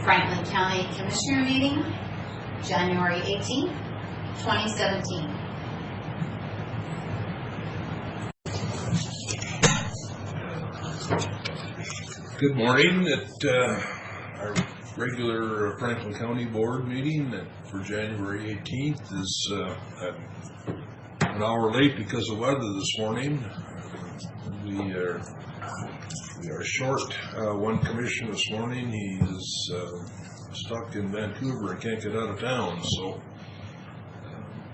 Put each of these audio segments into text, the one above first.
Franklin County Commissioner meeting, January 18th, 2017. Good morning at our regular Franklin County Board meeting for January 18th is an hour late because of weather this morning. We are short one commissioner this morning. He is stuck in Vancouver and can't get out of town, so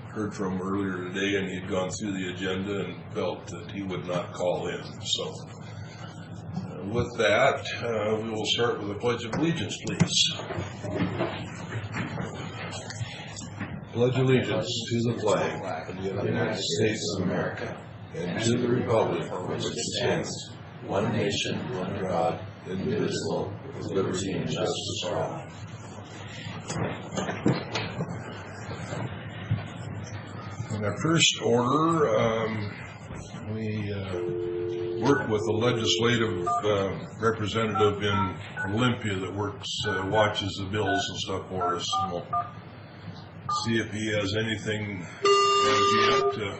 heard from him earlier today, and he had gone through the agenda and felt that he would not call in. So with that, we will start with a Pledge of Allegiance, please. Pledge allegiance to the flag of the United States of America and to the republic for which it stands, one nation, under God, indivisible, with liberty and justice for all. In our first order, we worked with a legislative representative in Olympia that watches the bills and stuff for us, and we'll see if he has anything as yet to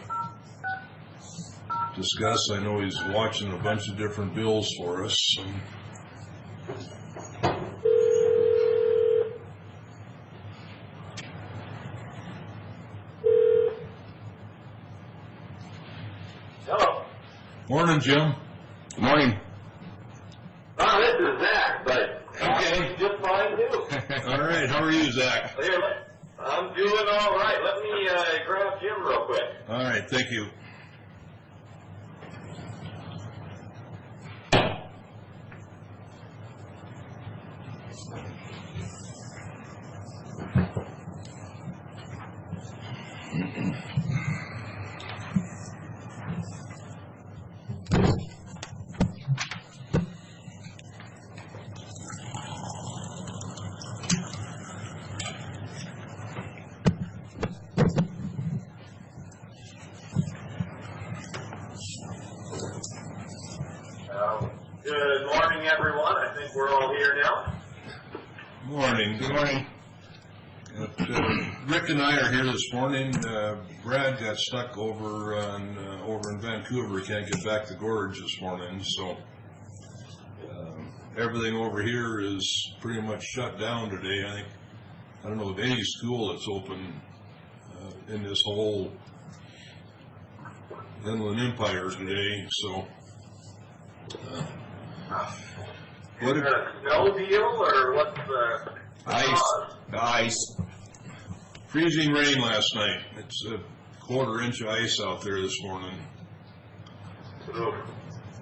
discuss. I know he's watching a bunch of different bills for us. Hello. Morning, Jim. Good morning. Oh, this is Zach, but Okay. just fine too. All right, how are you, Zach? Here, I'm doing all right. Let me grab Jim real quick. All right, thank you. Good morning, everyone. I think we're all here now. Morning. Good morning. Rick and I are here this morning. Brad got stuck over in Vancouver. He can't get back to Gorge this morning, so everything over here is pretty much shut down today. I don't know of any school that's open in this whole Inland Empire today. So, Is it a snow deal, or what's the cause? Ice. freezing rain last night. It's a quarter-inch of ice out there this morning. Oof.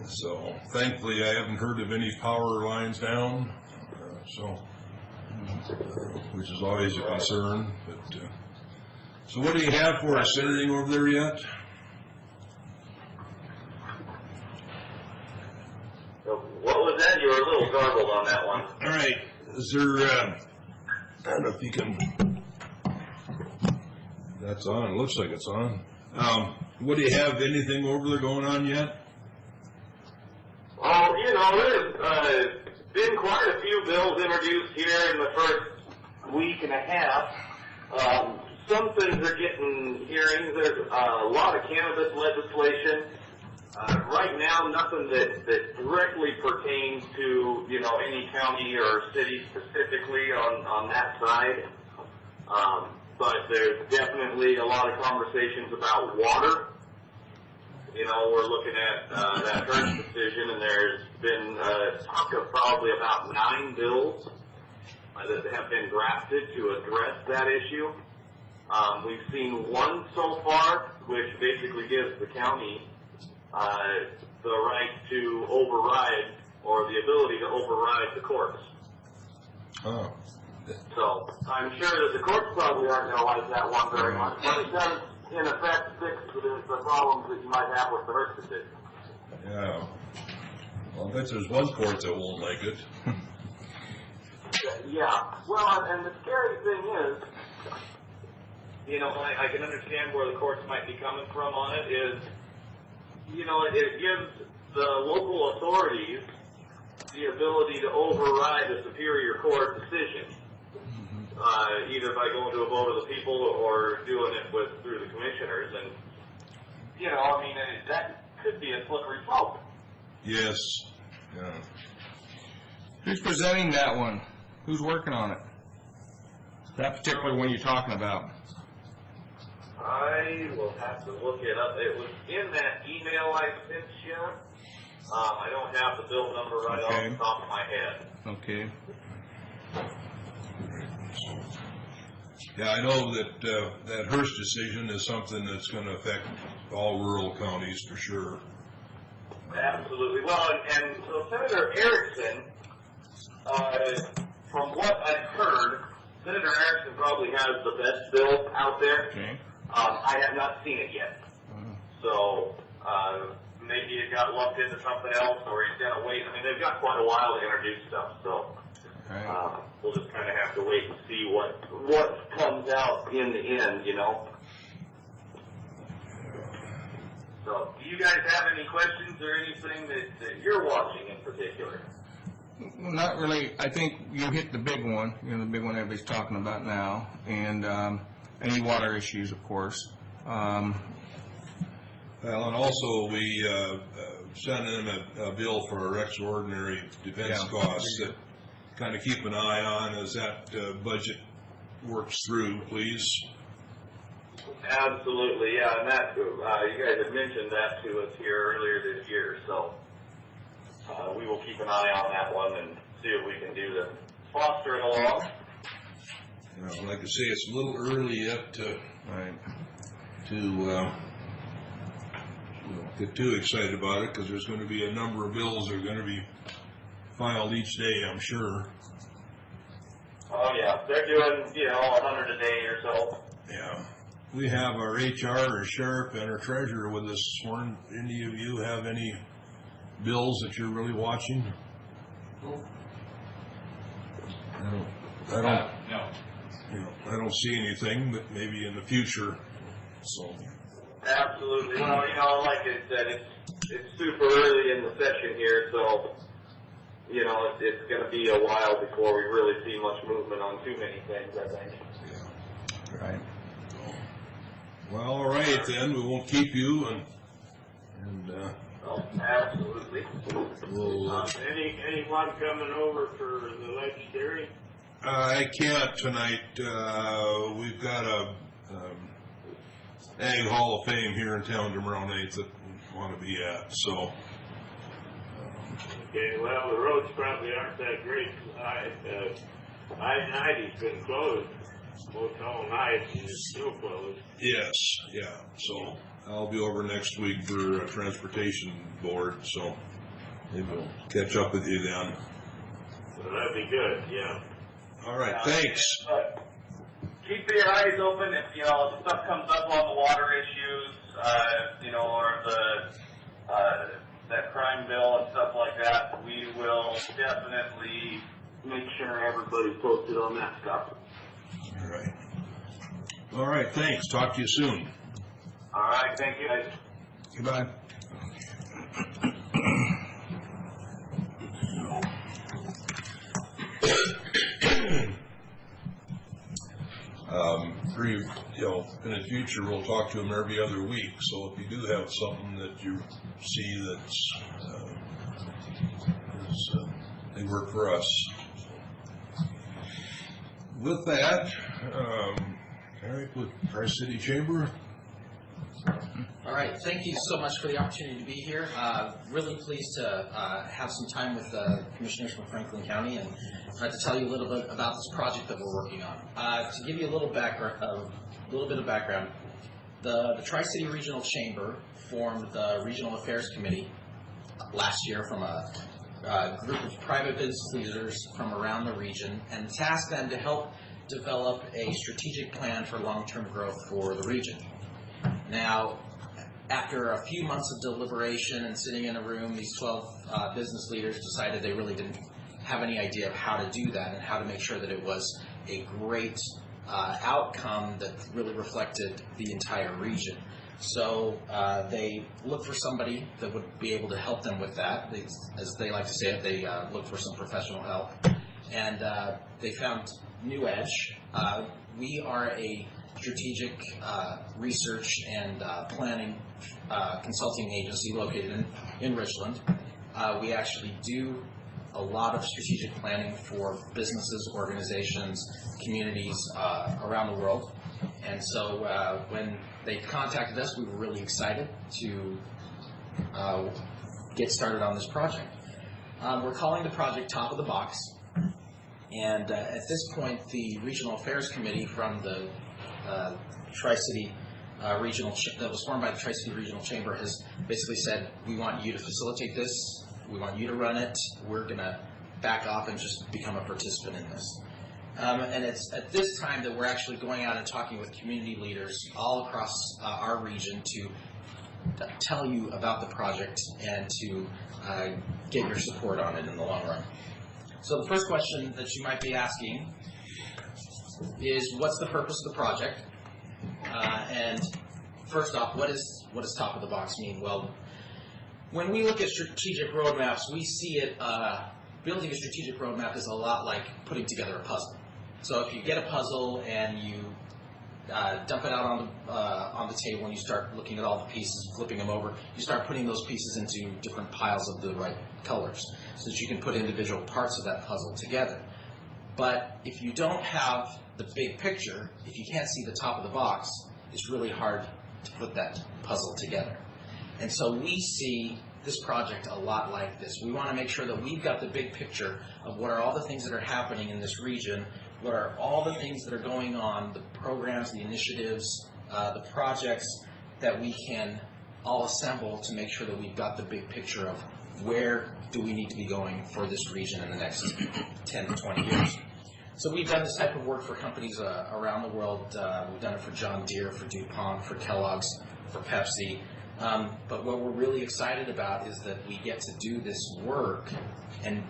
So thankfully I haven't heard of any power lines down, which is always a concern. But so what do you have for us? Anything over there yet? What was that? You were a little garbled on that one. All right. Is there? I don't know if you can. That's on. It looks like it's on. What do you have? Anything over there going on yet? Well, there's been quite a few bills introduced here in the first week and a half. Some things are getting hearings. There's a lot of cannabis legislation. Right now, nothing that directly pertains to, any county or city specifically on that side. But there's definitely a lot of conversations about water. We're looking at that Hertz decision, and there's been talk of probably about 9 bills that have been drafted to address that issue. We've seen one so far, which basically gives the county the right to override, or the ability to override the courts. Oh. So I'm sure that the courts probably aren't going to like that one very much, but it does, in effect, fix the problems that you might have with the Hertz decision. Yeah. Well, I bet there's one court that won't like it. Yeah. Well, and the scary thing is, I can understand where the courts might be coming from on it, is, it gives the local authorities the ability to override a superior court decision, either by going to a vote of the people or doing it through the commissioners. And, you know, I mean, that could be a slippery slope. Yes. Yeah. Who's presenting that one? Who's working on it? That particular one you're talking about? I will have to look it up. It was in that email I sent you. I don't have the bill number right off the top of my head. Okay. Yeah, I know that that Hearst decision is something that's going to affect all rural counties for sure. Absolutely. Well, and so Senator Erickson, from what I've heard, Senator Erickson probably has the best bill out there. Okay. I have not seen it yet. So maybe it got lumped into something else, or he's going to wait. I mean, they've got quite a while to introduce stuff, so we'll just kind of have to wait and see what comes out in the end, you know. So, do you guys have any questions or anything that you're watching in particular? Well, not really. I think you hit the big one, the big one everybody's talking about now, and any water issues, of course. Well, and also we sent in a bill for our extraordinary defense costs that kind of keep an eye on as that budget works through, please. Absolutely, yeah, and that you guys had mentioned that to us here earlier this year, so we will keep an eye on that one and see what we can do to foster it along. Like I say, it's a little early yet to get too excited about it because there's going to be a number of bills that are going to be filed each day, I'm sure. Oh yeah, they're doing 100 a day or so. Yeah. We have our HR, our sheriff, and our treasurer with us this morning. Any of you have any bills that you're really watching? I don't see anything, but maybe in the future. So. Absolutely. Well, like I said, it's super early in the session here, so it's going to be a while before we really see much movement on too many things, I think. Yeah. Right. Well, all right then. We won't keep you and absolutely. We'll. Anyone coming over for the legislature? I can't tonight. We've got a Ag Hall of Fame here in town tomorrow night that we want to be at. So. Okay. Well, the roads probably aren't that great. I-90's been closed most all night, and it's still closed. Yes. Yeah. So I'll be over next week for a transportation board. So maybe we'll catch up with you then. Well, that'd be good. Yeah. All right. Thanks. Keep your eyes open if stuff comes up on the water issues, or that crime bill and stuff like that. We will definitely make sure everybody's posted on that stuff. All right. All right. Thanks. Talk to you soon. All right. Thank you, guys. Goodbye. In the future, we'll talk to them every other week. So if you do have something that you see that's they work for us. With that, Eric with Tri-City Chamber. All right, thank you so much for the opportunity to be here. Really pleased to have some time with commissioners from Franklin County and to tell you a little bit about this project that we're working on. To give you a little background, the Tri-City Regional Chamber formed the Regional Affairs Committee last year from a group of private business leaders from around the region, and tasked them to help develop a strategic plan for long-term growth for the region. Now, after a few months of deliberation and sitting in a room, these 12 business leaders decided they really didn't have any idea of how to do that and how to make sure that it was a great outcome that really reflected the entire region. So they look for somebody that would be able to help them with that. As they like to say it, they look for some professional help. And they found New Edge. We are a strategic research and planning consulting agency located in Richland. We actually do a lot of strategic planning for businesses, organizations, communities around the world. And so when they contacted us, we were really excited to get started on this project. We're calling the project Top of the Box. And at this point, the Regional Affairs Committee from the Tri-City Regional, that was formed by the Tri-City Regional Chamber, has basically said, we want you to facilitate this, we want you to run it, we're going to back off and just become a participant in this. And it's at this time that we're actually going out and talking with community leaders all across our region to tell you about the project and to get your support on it in the long run. So the first question that you might be asking is, what's the purpose of the project? And first off, what does Top of the Box mean? Well, when we look at strategic roadmaps, we see it, building a strategic roadmap is a lot like putting together a puzzle. So if you get a puzzle and you dump it out on the table and you start looking at all the pieces, flipping them over, you start putting those pieces into different piles of the right colors so that you can put individual parts of that puzzle together. But if you don't have the big picture, if you can't see the top of the box, it's really hard to put that puzzle together. And so we see this project a lot like this. We want to make sure that we've got the big picture of what are all the things that are happening in this region, what are all the things that are going on, the programs, the initiatives, the projects that we can all assemble to make sure that we've got the big picture of where do we need to be going for this region in the next 10 to 20 years. So we've done this type of work for companies around the world. We've done it for John Deere, for DuPont, for Kellogg's, for Pepsi. But what we're really excited about is that we get to do this work and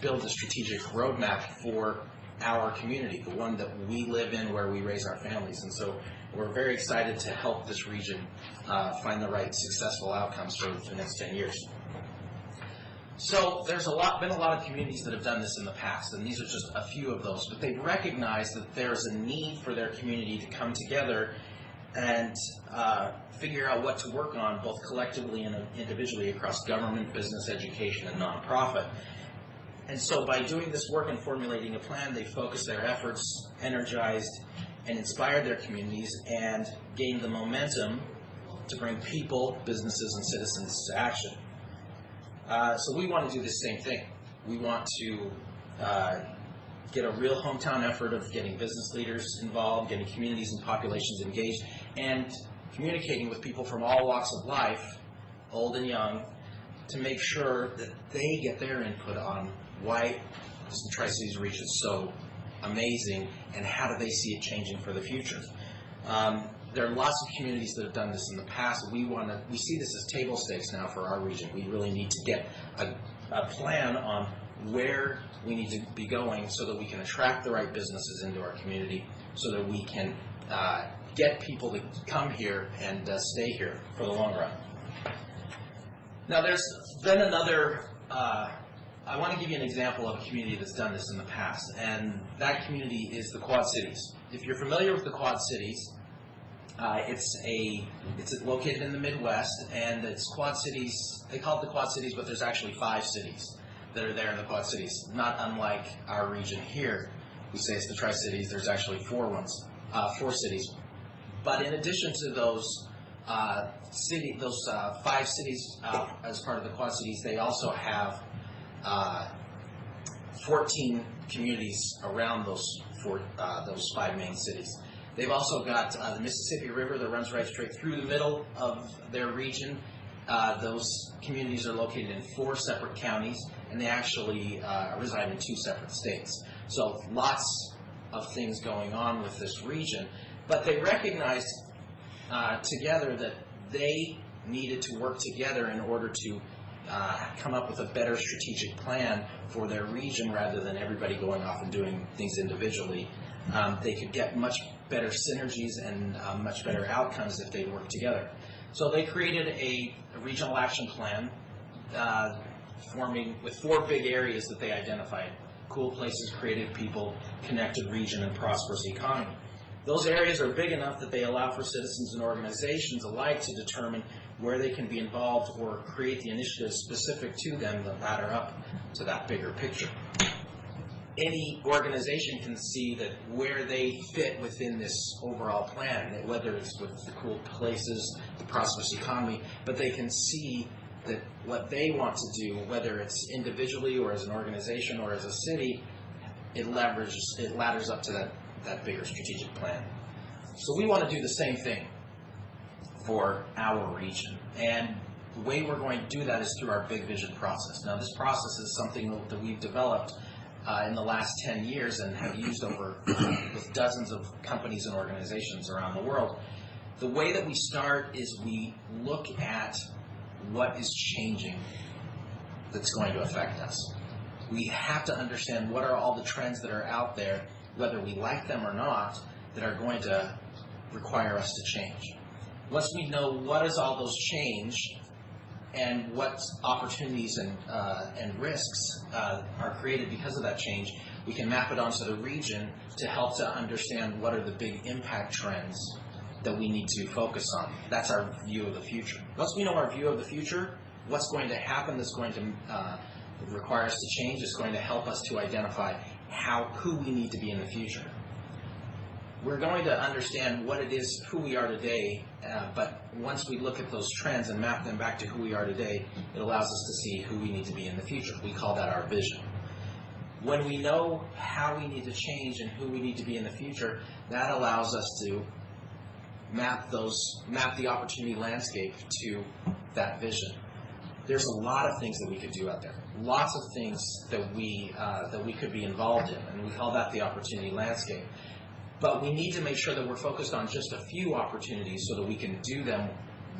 build a strategic roadmap for our community, the one that we live in, where we raise our families. And so we're very excited to help this region find the right successful outcomes for the next 10 years. So there's been a lot of communities that have done this in the past, and these are just a few of those. But they've recognized that there's a need for their community to come together and figure out what to work on, both collectively and individually, across government, business, education, and nonprofit. And so by doing this work and formulating a plan, they focused their efforts, energized, and inspired their communities, and gained the momentum to bring people, businesses, and citizens to action. So we want to do the same thing. We want to get a real hometown effort of getting business leaders involved, getting communities and populations engaged, and communicating with people from all walks of life, old and young, to make sure that they get their input on why is the Tri-Cities region so amazing, and how do they see it changing for the future. There are lots of communities that have done this in the past. We see this as table stakes now for our region. We really need to get a plan on where we need to be going so that we can attract the right businesses into our community, so that we can get people to come here and stay here for the long run. Now, there's been another, I want to give you an example of a community that's done this in the past, and that community is the Quad Cities. If you're familiar with the Quad Cities, it's located in the Midwest, and it's Quad Cities. They call it the Quad Cities, but there's actually 5 cities that are there in the Quad Cities. Not unlike our region here, we say it's the Tri-Cities. There's actually 4 cities. But in addition to those 5 cities as part of the Quad Cities, they also have 14 communities around those 5 main cities. They've also got the Mississippi River that runs right straight through the middle of their region. Those communities are located in 4 separate counties, and they actually reside in 2 separate states. So lots of things going on with this region. But they recognized together that they needed to work together in order to come up with a better strategic plan for their region, rather than everybody going off and doing things individually. They could get much better synergies and much better outcomes if they work together. So they created a regional action plan forming with 4 big areas that they identified: cool places, creative people, connected region, and prosperous economy. Those areas are big enough that they allow for citizens and organizations alike to determine where they can be involved or create the initiatives specific to them that ladder up to that bigger picture. Any organization can see that where they fit within this overall plan, that whether it's with the cool places, the prosperous economy, but they can see that what they want to do, whether it's individually or as an organization or as a city, it ladders up to that bigger strategic plan. So we want to do the same thing for our region. And the way we're going to do that is through our Big Vision process. Now, this process is something that we've developed in the last 10 years and have used over with dozens of companies and organizations around the world. The way that we start is we look at what is changing that's going to affect us. We have to understand what are all the trends that are out there, whether we like them or not, that are going to require us to change. Once we know what is all those change and what opportunities and risks are created because of that change, we can map it onto the region to help to understand what are the big impact trends that we need to focus on. That's our view of the future. Once we know our view of the future, what's going to happen that's going to require us to change is going to help us to identify who we need to be in the future. We're going to understand what it is, who we are today, but once we look at those trends and map them back to who we are today, it allows us to see who we need to be in the future. We call that our vision. When we know how we need to change and who we need to be in the future, that allows us to map the opportunity landscape to that vision. There's a lot of things that we could do out there. Lots of things that we could be involved in, and we call that the opportunity landscape. But we need to make sure that we're focused on just a few opportunities so that we can do them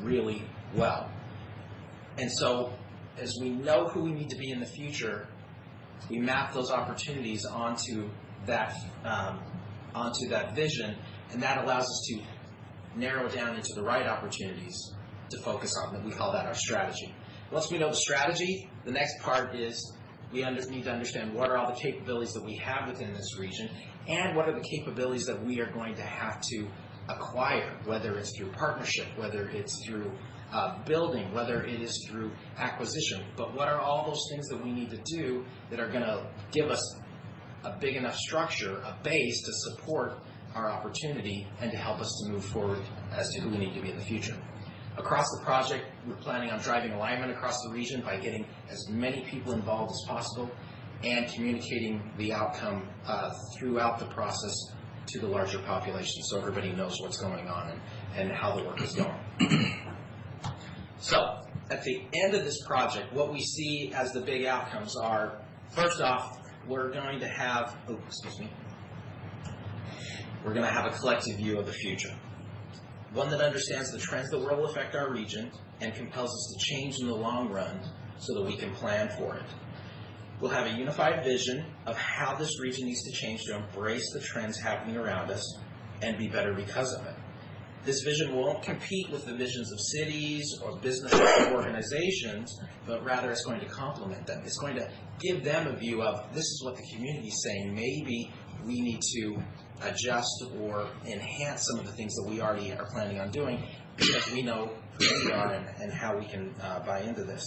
really well. And so, as we know who we need to be in the future, we map those opportunities onto that vision, and that allows us to narrow down into the right opportunities to focus on. And we call that our strategy. Once we know the strategy, the next part is we need to understand what are all the capabilities that we have within this region, and what are the capabilities that we are going to have to acquire, whether it's through partnership, whether it's through building, whether it is through acquisition. But what are all those things that we need to do that are going to give us a big enough structure, a base to support our opportunity and to help us to move forward as to who we need to be in the future. Across the project, we're planning on driving alignment across the region by getting as many people involved as possible and communicating the outcome throughout the process to the larger population so everybody knows what's going on and how the work is going. So, at the end of this project, what we see as the big outcomes are, first off, we're going to have a collective view of the future. One that understands the trends that will affect our region and compels us to change in the long run so that we can plan for it. We'll have a unified vision of how this region needs to change to embrace the trends happening around us and be better because of it. This vision won't compete with the visions of cities or business organizations, but rather it's going to complement them. It's going to give them a view of, this is what the community is saying. Maybe we need to adjust or enhance some of the things that we already are planning on doing because we know who we are and how we can buy into this.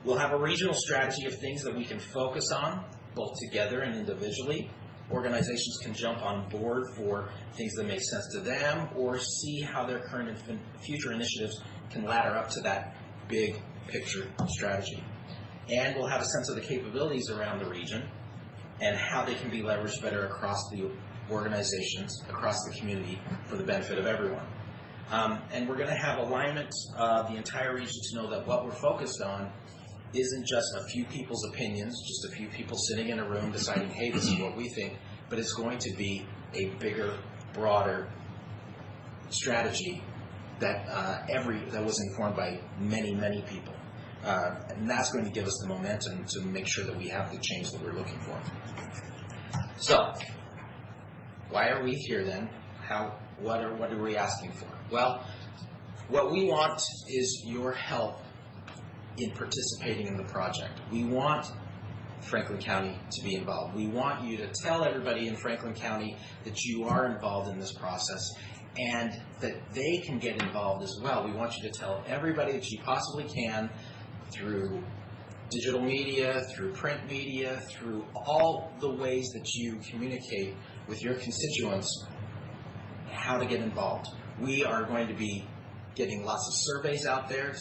We'll have a regional strategy of things that we can focus on, both together and individually. Organizations can jump on board for things that make sense to them or see how their current and future initiatives can ladder up to that big picture strategy. And we'll have a sense of the capabilities around the region and how they can be leveraged better across the organizations, across the community for the benefit of everyone. And we're going to have alignment of the entire region to know that what we're focused on isn't just a few people's opinions, just a few people sitting in a room deciding, hey, this is what we think, but it's going to be a bigger, broader strategy that was informed by many, many people. And that's going to give us the momentum to make sure that we have the change that we're looking for. So, why are we here then? What are we asking for? Well, What we want is your help in participating in the project. We want Franklin County to be involved. We want you to tell everybody in Franklin County that you are involved in this process and that they can get involved as well. We want you to tell everybody that you possibly can through digital media, through print media, through all the ways that you communicate with your constituents how to get involved. We are going to be getting lots of surveys out there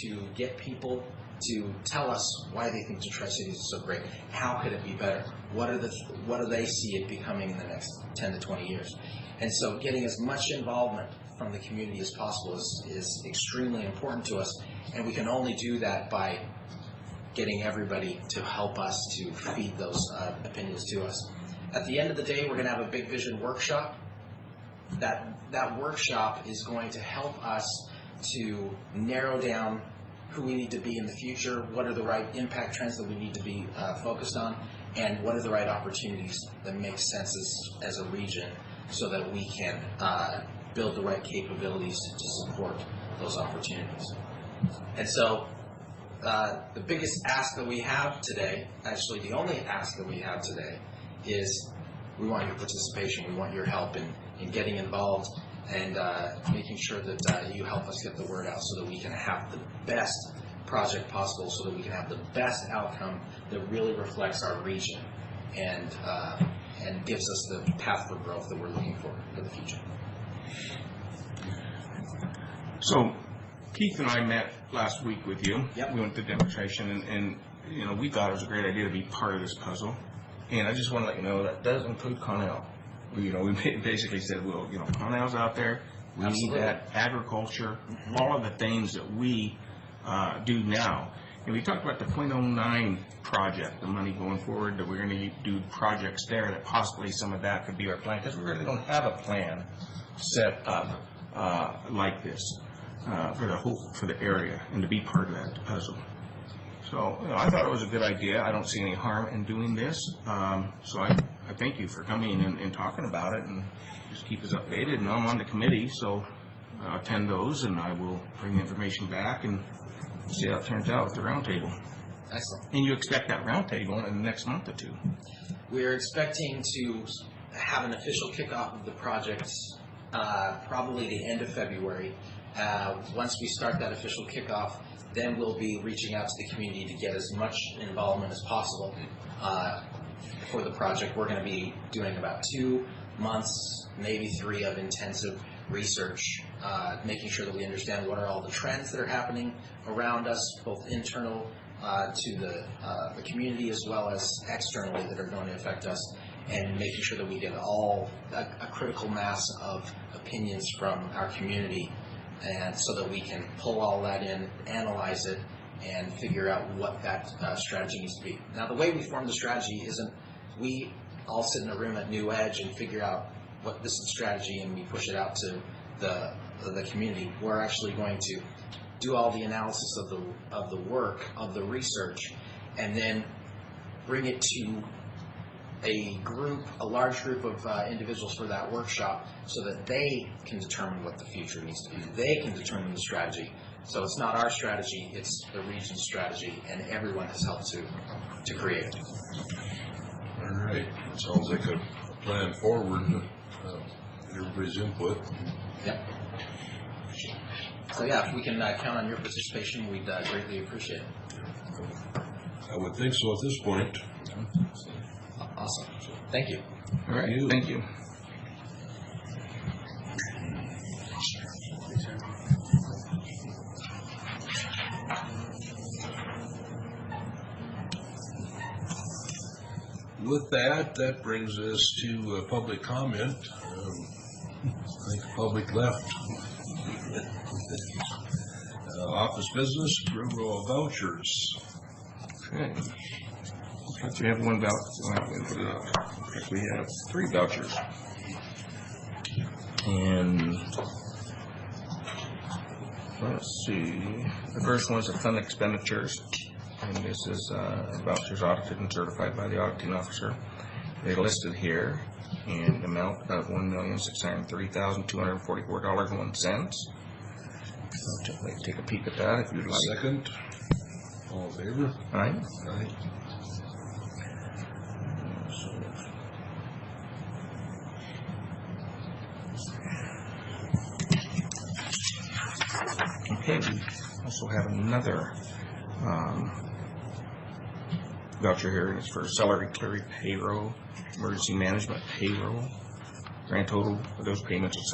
to get people to tell us why they think Detroit City is so great. How could it be better? What do they see it becoming in the next 10 to 20 years? And so getting as much involvement from the community as possible is extremely important to us, and we can only do that by getting everybody to help us to feed those opinions to us. At the end of the day, we're going to have a big vision workshop. That workshop is going to help us to narrow down who we need to be in the future, what are the right impact trends that we need to be focused on, and what are the right opportunities that make sense as a region so that we can build the right capabilities to support those opportunities. And so the biggest ask that we have today, actually the only ask that we have today, is we want your participation, we want your help in getting involved and making sure that you help us get the word out so that we can have the best project possible, so that we can have the best outcome that really reflects our region and gives us the path for growth that we're looking for the future. So Keith and I met last week with you. Yep. We went to demonstration, and you know, we thought it was a great idea to be part of this puzzle. And I just want to let you know that does include Connell. We basically said, well, you know, Connell's out there. We Absolutely. need that agriculture, all of the things that we do now. And we talked about the .09 project, the money going forward, that we're going to do projects there, that possibly some of that could be our plan, because we really don't have a plan set up like this for the area and to be part of that puzzle. So, you know, I thought it was a good idea. I don't see any harm in doing this. So I thank you for coming and talking about it, and just keep us updated. And I'm on the committee, so I'll attend those, and I will bring the information back and see how it turns out with the roundtable. Excellent. And you expect that roundtable in the next month or two? We're expecting to have an official kickoff of the project probably the end of February. Once we start that official kickoff, then we'll be reaching out to the community to get as much involvement as possible for the project. We're going to be doing about 2 months, maybe 3 of intensive research, making sure that we understand what are all the trends that are happening around us, both internal to the community as well as externally that are going to affect us, and making sure that we get a critical mass of opinions from our community, and so that we can pull all that in, analyze it, and figure out what that strategy needs to be. Now, the way we form the strategy isn't we all sit in a room at New Edge and figure out what this is the strategy and we push it out to the community. We're actually going to do all the analysis of the work, of the research, and then bring it to a large group of individuals for that workshop so that they can determine what the future needs to be. They can determine the strategy. So it's not our strategy, it's the region's strategy, and everyone has helped to create it. All right. Sounds like a plan forward. Everybody's input. Yep. So yeah, if we can count on your participation, we'd greatly appreciate it. I would think so at this point. Awesome. Thank you. All right, thank you. With that brings us to public comment. I think the public left. Office business, approval of vouchers. Okay. Let's have one voucher. We have 3 vouchers. And let's see. The first one is the fund expenditures. And this is vouchers audited and certified by the auditing officer. They're listed here in the amount of $1,630,244.01. I'll take a peek at that if you'd like. Second. All in favor? All right. Aye. Okay, we also have another voucher here. It's for salary clearing payroll, emergency management payroll. Grand total of those payments is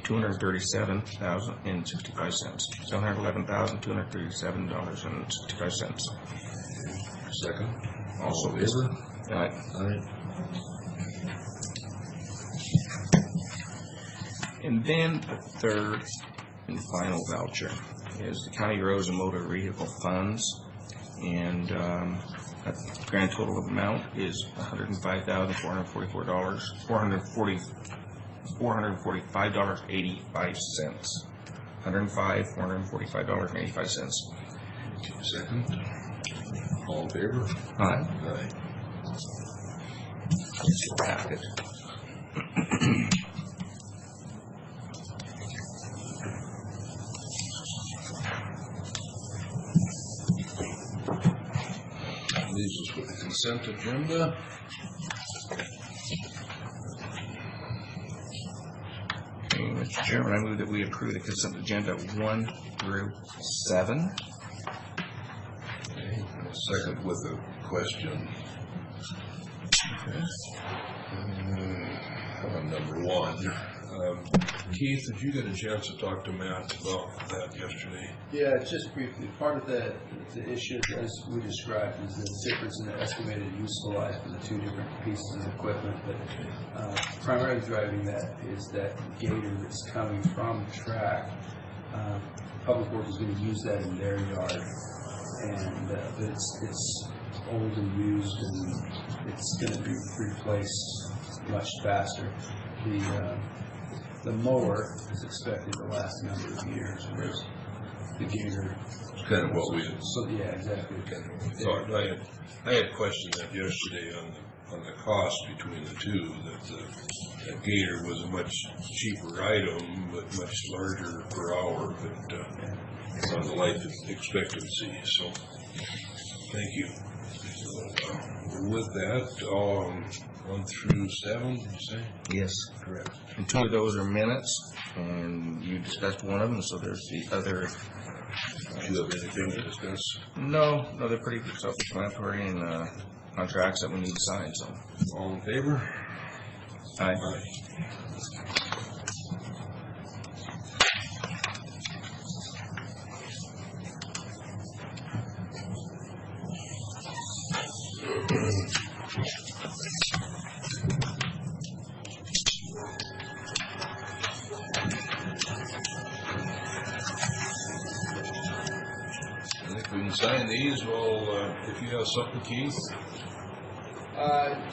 $237,265. $711,237.65. Second. Also All in is. favor? Aye. Aye. And then the third and final voucher is the county roads and motor vehicle funds, and that grand total amount is $105,445.85. $105,445.85. Second. All in favor? Aye. Aye. It's your packet. Leaves us with the consent agenda. Okay, Mr. Chairman, I move that we approve the consent agenda 1 through 7. Okay. Second with a question. Okay. Number 1. Keith, did you get a chance to talk to Matt about that yesterday? Yeah, just briefly, part of the issue, as we described, is the difference in the estimated useful life of the two different pieces of equipment. But primarily driving that is that gator that's coming from the track. Public Works is going to use that in their yard, and but it's old and used, and it's going to be replaced much faster. The mower is expected to last a number of years, whereas the gator. It's kind of what we had So yeah, exactly. thought. I had questioned that yesterday on the cost between the two, that the gator was a much cheaper item, but much larger per hour, but on the life expectancy. So, thank you. With that, 1 through 7, you say? Yes. Correct. And 2 of those are minutes, and you discussed one of them, so there's the other. Do you have anything to discuss? No, they're pretty self-explanatory and contracts that we need to sign, so. All in favor? Aye. I think we can sign these. Well, if you have something, Keith.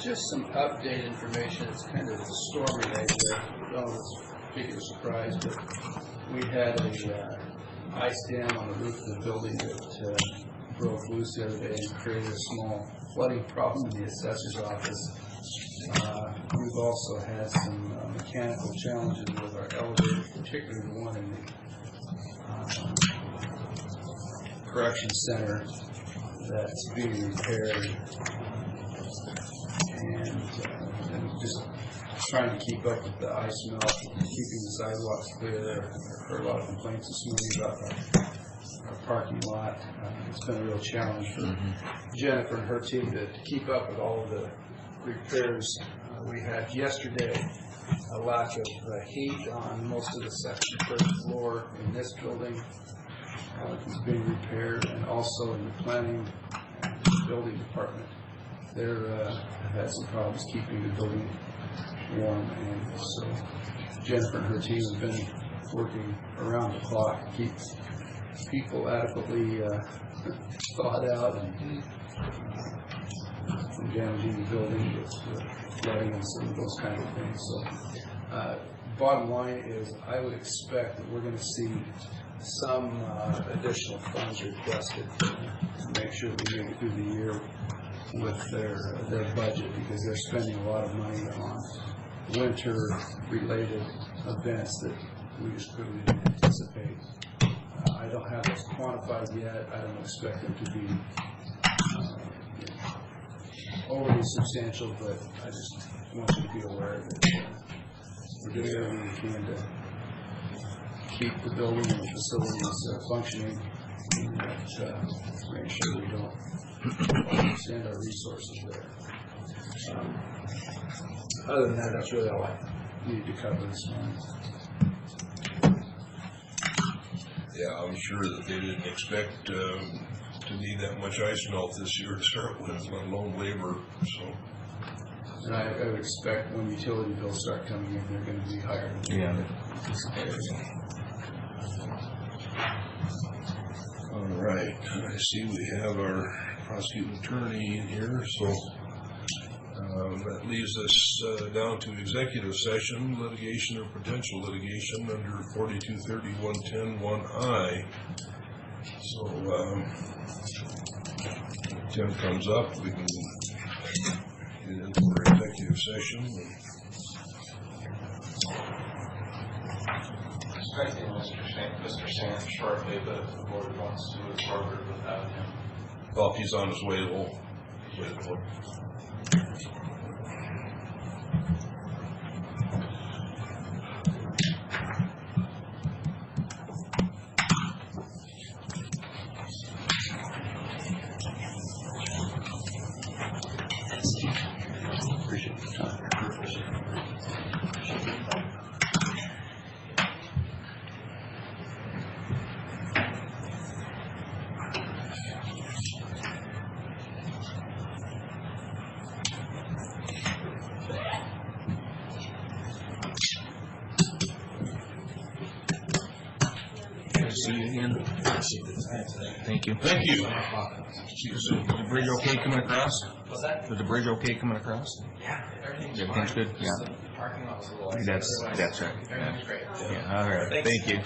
Just some update information. It's kind of a stormy day there. Don't take it as a surprise, but we had a ice dam on the roof of the building that broke loose the other day and created a small flooding problem in the assessor's office. We've also had some mechanical challenges with our elevators, particularly the one in the correction center that's being repaired. And just trying to keep up with the ice melt, keeping the sidewalks clear. I've heard a lot of complaints this morning about our parking lot. It's been a real challenge for Jennifer and her team to keep up with all of the repairs. We had yesterday a lack of heat on most of the second and third floor in this building. It's being repaired, and also in the planning and building department. They're have had some problems keeping the building warm, and so Jennifer and her team have been working around the clock to keep people adequately thawed out and from damaging the building with flooding and some of those kind of things. So bottom line is I would expect that we're going to see some additional funds requested to make sure we make it through the year with their budget, because they're spending a lot of money on winter-related events that we just clearly didn't anticipate. I don't have those quantified yet. I don't expect them to be overly substantial, but I just want you to be aware that we're doing everything we can to keep the building and the facilities functioning, and make sure we don't send our resources there. Other than that, that's really all I need to cover this morning. Yeah, I'm sure that they didn't expect to need that much ice melt this year to start with, let alone labor, so. And I would expect when utility bills start coming in, they're going to be higher than anticipated. All right, I see we have our prosecuting attorney in here, so that leaves us down to executive session, litigation or potential litigation under 4230-110-1I. So Tim comes up, we can get into our executive session. Expecting Mr. Sand shortly, but if the board wants to move forward without him. Well, if he's on his way, we'll wait. Appreciate your time. See you again. Thank you. Thank you. Is the bridge okay coming across? Was that? Is the bridge okay coming across? Yeah, everything's Everything's fine. good? Yeah. The parking lot was a little. That's right. Everything's great. Yeah, all right. Thanks. Thank you.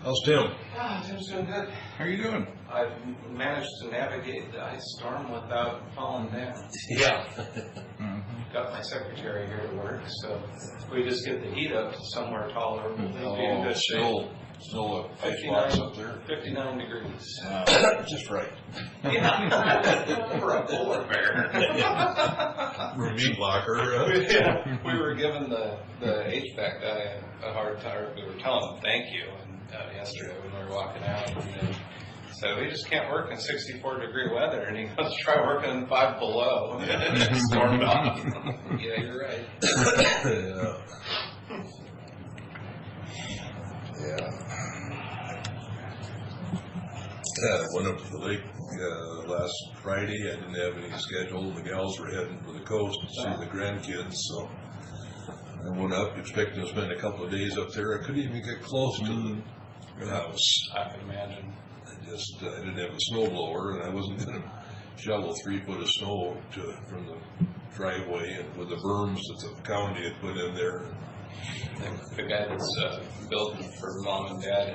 How's Tim? Tim's doing good. How are you doing? I've managed to navigate the ice storm without falling down. Yeah. Got my secretary here to work, so if we just get the heat up to somewhere taller, we'll be in good shape. Still a fish box up there. 59 degrees. Just right. Yeah. For a polar bear. Meat locker. Yeah, we were giving the HVAC guy a hard time. We were telling him thank you yesterday when we were walking out. And so we just can't work in 64-degree weather. And he goes, try working in 5 below. And stormed off. Yeah, you're right. Yeah. Yeah. I went up to the lake last Friday. I didn't have any schedule. The gals were heading for the coast to see the grandkids, so I went up expecting to spend a couple of days up there. I couldn't even get close to the house. I can imagine. I didn't have a snow blower, and I wasn't going to shovel 3 foot of snow from the driveway and with the berms that the county had put in there. The guy that's building for mom and dad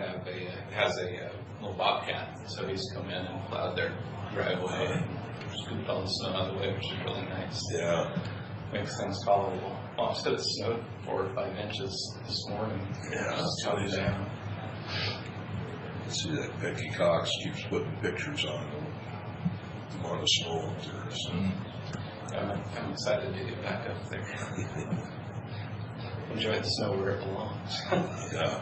has a little bobcat, so he's come in and plowed their driveway and scooped all the snow out of the way, which is really nice. Yeah. Makes things tolerable. Well, instead it snowed 4 or 5 inches this morning. Yeah, Just come down. See that Becky Cox keeps putting pictures on the amount of snow up there. So. I'm excited to get back up there. Enjoy the snow where it belongs. Yeah.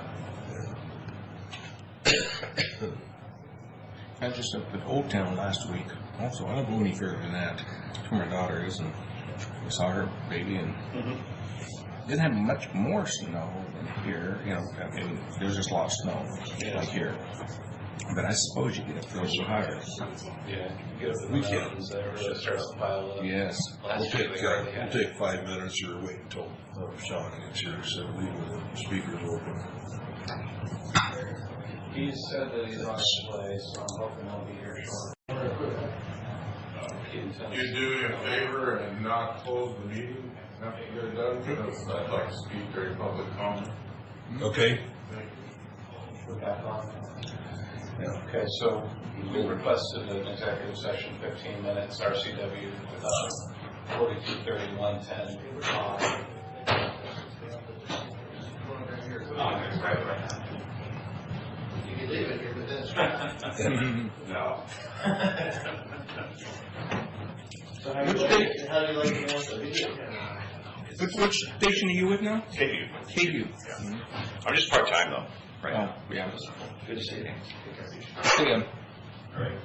I was just up at Old Town last week. Also, I don't go any further than that. That's where my daughter is, and we saw her baby, and didn't have much more snow than here. You know, I mean, there's just a lot of snow like here. But I suppose you get up there a little higher. Yeah, you go to the We mountains, that really starts to pile up. Yes. Last year they already had We'll take 5 minutes or wait until Sean gets here, so leave the speakers open. He said that he's on his way, so I'm hoping he'll be here shortly. You do me a favor and not close the meeting after you get it done, because I'd like to speak during public comment. Okay. Thank you. We're back on. Okay, so we requested an executive session, 15 minutes, RCW 423110. You can leave it here, but then. No. So how do you like to watch the video? Which station are you with now? KU. KU. I'm just part-time though, right now. Oh, yeah. Good to see you. See ya. All right.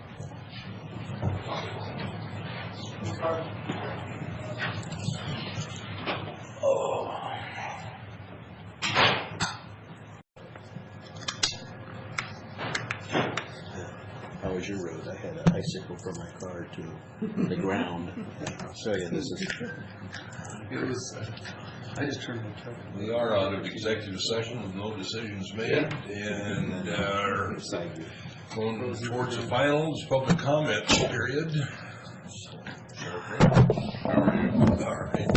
How was your road? I had an icicle from my car to the ground. I'll show you, this is. It was, I just turned my truck. We are out of executive session with no decisions made, and are going towards the finals, public comments period. All right.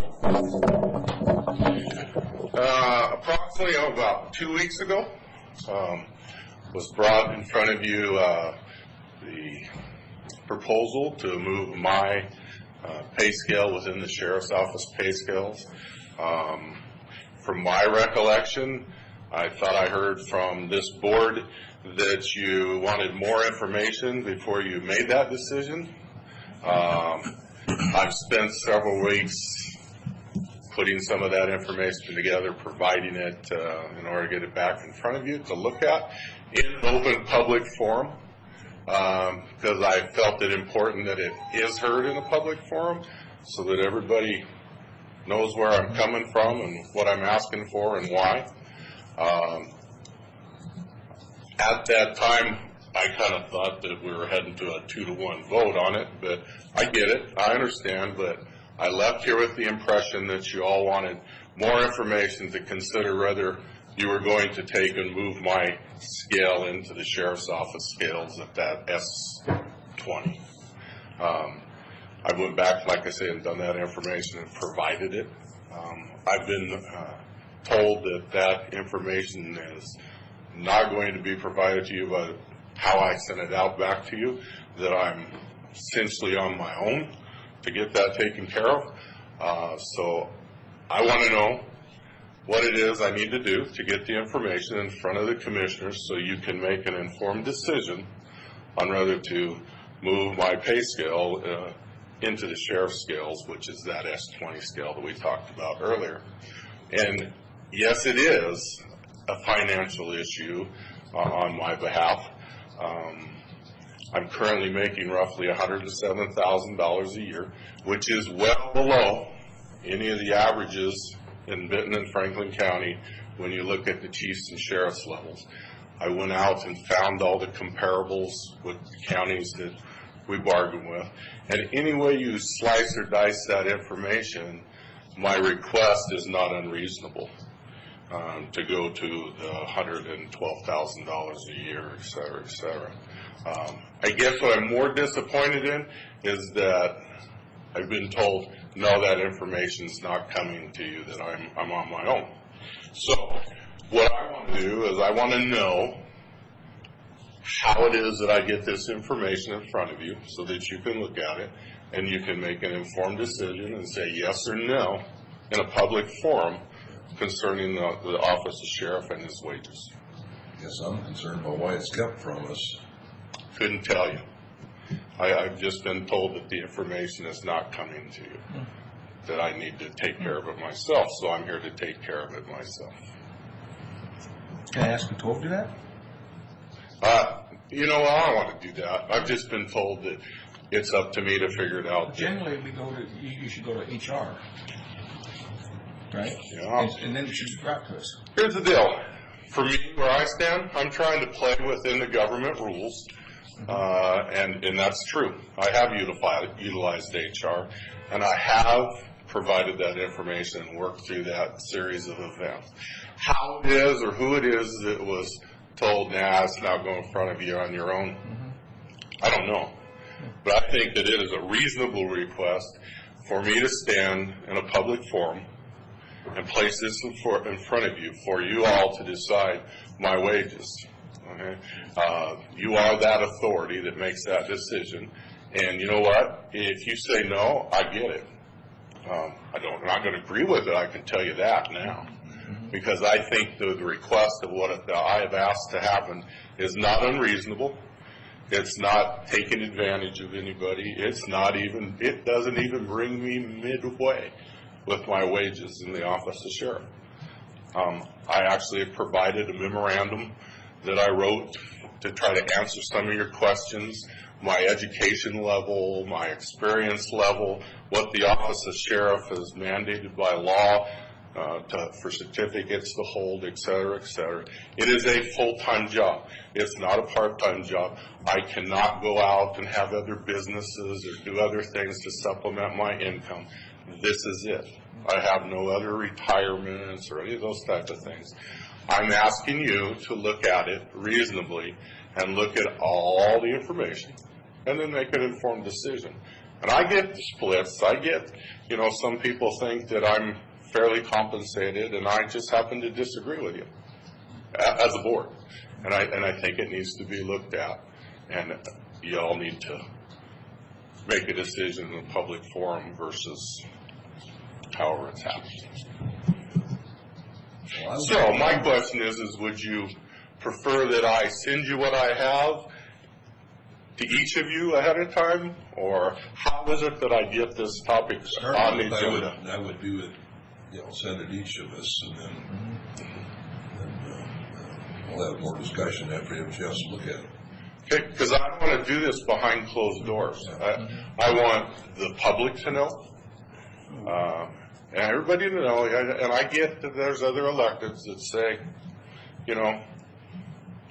Approximately about 2 weeks ago, was brought in front of you the proposal to move my pay scale within the sheriff's office pay scales. From my recollection, I thought I heard from this board that you wanted more information before you made that decision. I've spent several weeks putting some of that information together, providing it in order to get it back in front of you to look at in an open public forum, because I felt it important that it is heard in a public forum so that everybody knows where I'm coming from and what I'm asking for and why. At that time, I kind of thought that we were heading to a 2-to-1 vote on it, but I get it, I understand, but I left here with the impression that you all wanted more information to consider whether you were going to take and move my scale into the sheriff's office scales at that S20. I went back, like I said, and done that information and provided it. I've been told that that information is not going to be provided to you by how I sent it out back to you, that I'm essentially on my own to get that taken care of. So I want to know what it is I need to do to get the information in front of the commissioners so you can make an informed decision on whether to move my pay scale into the sheriff's scales, which is that S20 scale that we talked about earlier. And yes, it is a financial issue on my behalf. I'm currently making roughly $107,000 a year, which is well below any of the averages in Benton and Franklin County when you look at the chiefs and sheriff's levels. I went out and found all the comparables with the counties that we bargain with, and any way you slice or dice that information, my request is not unreasonable to go to the $112,000 a year, et cetera, et cetera. I guess what I'm more disappointed in is that I've been told, no, that information's not coming to you, that I'm on my own. So what I want to do is I want to know how it is that I get this information in front of you so that you can look at it and you can make an informed decision and say yes or no in a public forum concerning the office of sheriff and his wages. Guess I'm concerned about why it's kept from us. Couldn't tell you. I've just been told that the information is not coming to you, that I need to take care of it myself, so I'm here to take care of it myself. Can I ask who told you that? You know, I don't want to do that. I've just been told that it's up to me to figure it out. Generally, you should go to HR, right? Yeah. And then it should be brought to us. Here's the deal. For me, where I stand, I'm trying to play within the government rules, and that's true. I have utilized HR, and I have provided that information and worked through that series of events. How it is or who it is that was told, nah, it's now going in front of you on your own, I don't know. But I think that it is a reasonable request for me to stand in a public forum and place this in front of you for you all to decide my wages. Okay? You are that authority that makes that decision. And you know what? If you say no, I get it. I'm not going to agree with it, I can tell you that now. Because I think the request of what I have asked to happen is not unreasonable. It's not taking advantage of anybody. It doesn't even bring me midway with my wages in the office of sheriff. I actually have provided a memorandum that I wrote to try to answer some of your questions, my education level, my experience level, what the office of sheriff is mandated by law for certificates to hold, et cetera, et cetera. It is a full-time job. It's not a part-time job. I cannot go out and have other businesses or do other things to supplement my income. This is it. I have no other retirements or any of those types of things. I'm asking you to look at it reasonably and look at all the information and then make an informed decision. And I get the splits. I get, some people think that I'm fairly compensated, and I just happen to disagree with you as a board. And I think it needs to be looked at, and you all need to make a decision in a public forum versus however it's happening. So my question is would you prefer that I send you what I have to each of you ahead of time, or how is it that I get this topic on the agenda? I would do it, send it each of us, and then we'll have more discussion after you have a chance to look at it. Okay, because I don't want to do this behind closed doors. I want the public to know, and everybody to know, and I get that there's other electeds that say,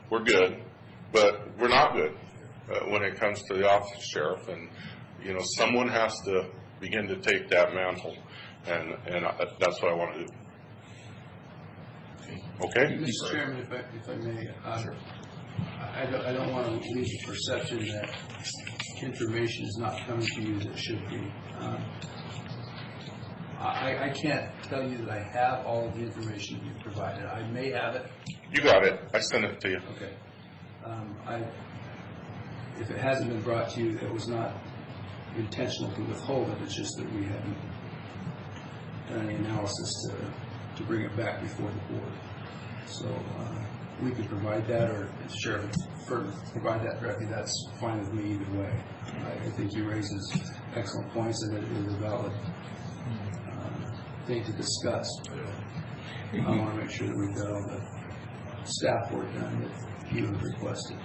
we're good, but we're not good when it comes to the office of sheriff, and, someone has to begin to take that mantle, and that's what I want to do. Okay? Mr. Chairman, if I may, sure. I don't want to leave the perception that information is not coming to you as it should be. I can't tell you that I have all of the information you provided. I may have it. You got it. I sent it to you. Okay. If it hasn't been brought to you, it was not intentional to withhold it. It's just that we haven't done any analysis to bring it back before the board. So we could provide that, or if the sheriff would provide that directly, that's fine with me either way. I think he raises excellent points, and it is a valid thing to discuss. I want to make sure that we've got all the staff work done that you have requested.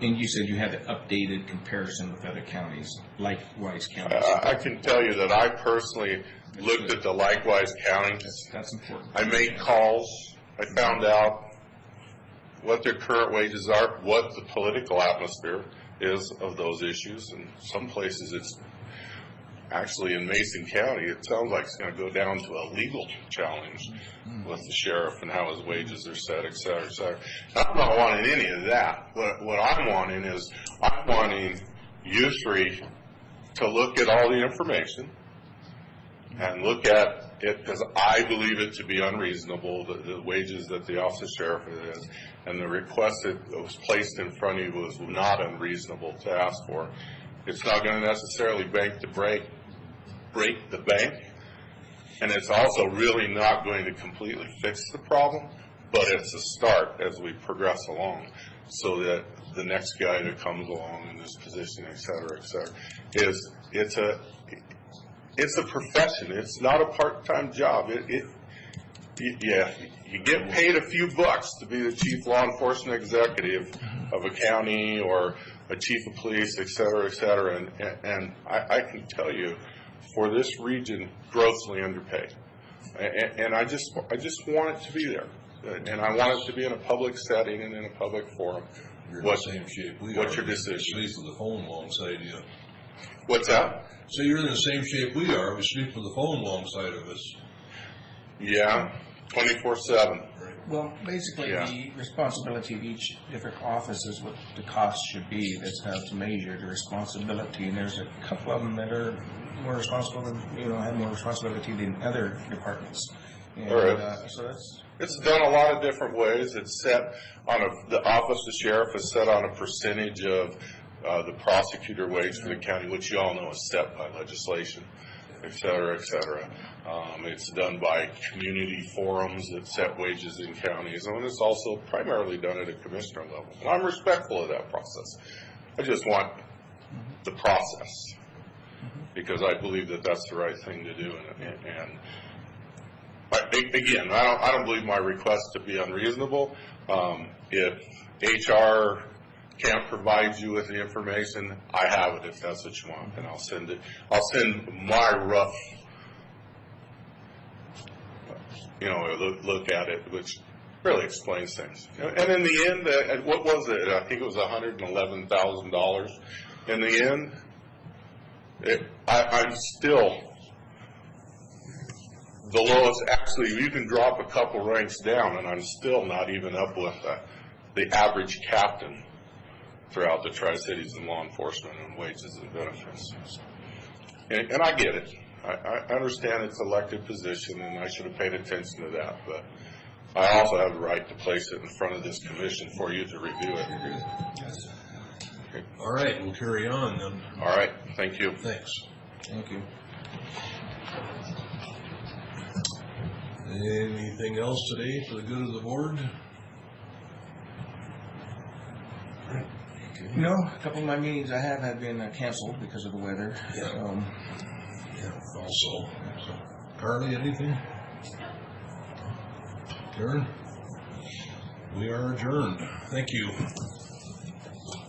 And you said you had an updated comparison with other counties, likewise counties. I can tell you that I personally looked at the likewise counties. That's important. I made calls. I found out what their current wages are, what the political atmosphere is of those issues. And some places it's actually in Mason County, it sounds like it's going to go down to a legal challenge with the sheriff and how his wages are set, et cetera, et cetera. I'm not wanting any of that. What I'm wanting is I'm wanting you three to look at all the information and look at it, because I believe it to be unreasonable, the wages that the office of sheriff is, and the request that was placed in front of you was not unreasonable to ask for. It's not going to necessarily break the bank, and it's also really not going to completely fix the problem, but it's a start as we progress along, so that the next guy that comes along in this position, et cetera, it's a profession. It's not a part-time job. You get paid a few bucks to be the chief law enforcement executive of a county or a chief of police, et cetera, and I can tell you, for this region, grossly underpaid. And I just want it to be there. And I want it to be in a public setting and in a public forum. You're in the same shape we are. What's your decision? We sleep with the phone alongside you. What's that? So you're in the same shape we are. We sleep with the phone alongside of us. Yeah, 24/7. Well, basically, the responsibility of each different office is what the cost should be. That's how to measure the responsibility. And there's a couple of them that are more responsible than, have more responsibility than other departments. And, All right. so that's, It's done a lot of different ways. It's set on the office of sheriff is set on a percentage of the prosecutor wage for the county, which you all know is set by legislation, et cetera, et cetera. It's done by community forums that set wages in counties, and it's also primarily done at a commissioner level. And I'm respectful of that process. I just want the process, because I believe that that's the right thing to do. And again, I don't believe my request to be unreasonable. If HR can't provide you with the information, I have it if that's what you want, and I'll send it. I'll send my rough, look at it, which really explains things. And in the end, what was it? I think it was $111,000. In the end, I'm still the lowest. Actually, you can drop a couple ranks down, and I'm still not even up with the average captain throughout the Tri-Cities in law enforcement and wages and benefits. And I get it. I understand it's an elected position, and I should have paid attention to that. But I also have the right to place it in front of this commission for you to review it. Okay. All right, we'll carry on then. All right. Thank you. Thanks. thank you. Anything else today for the good of the board? No, a couple of my meetings I have been canceled because of the weather. Yeah. Also. Carly, anything? Karen? We are adjourned. Thank you.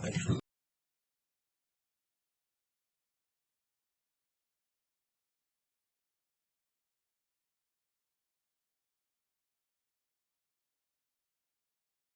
Thanks for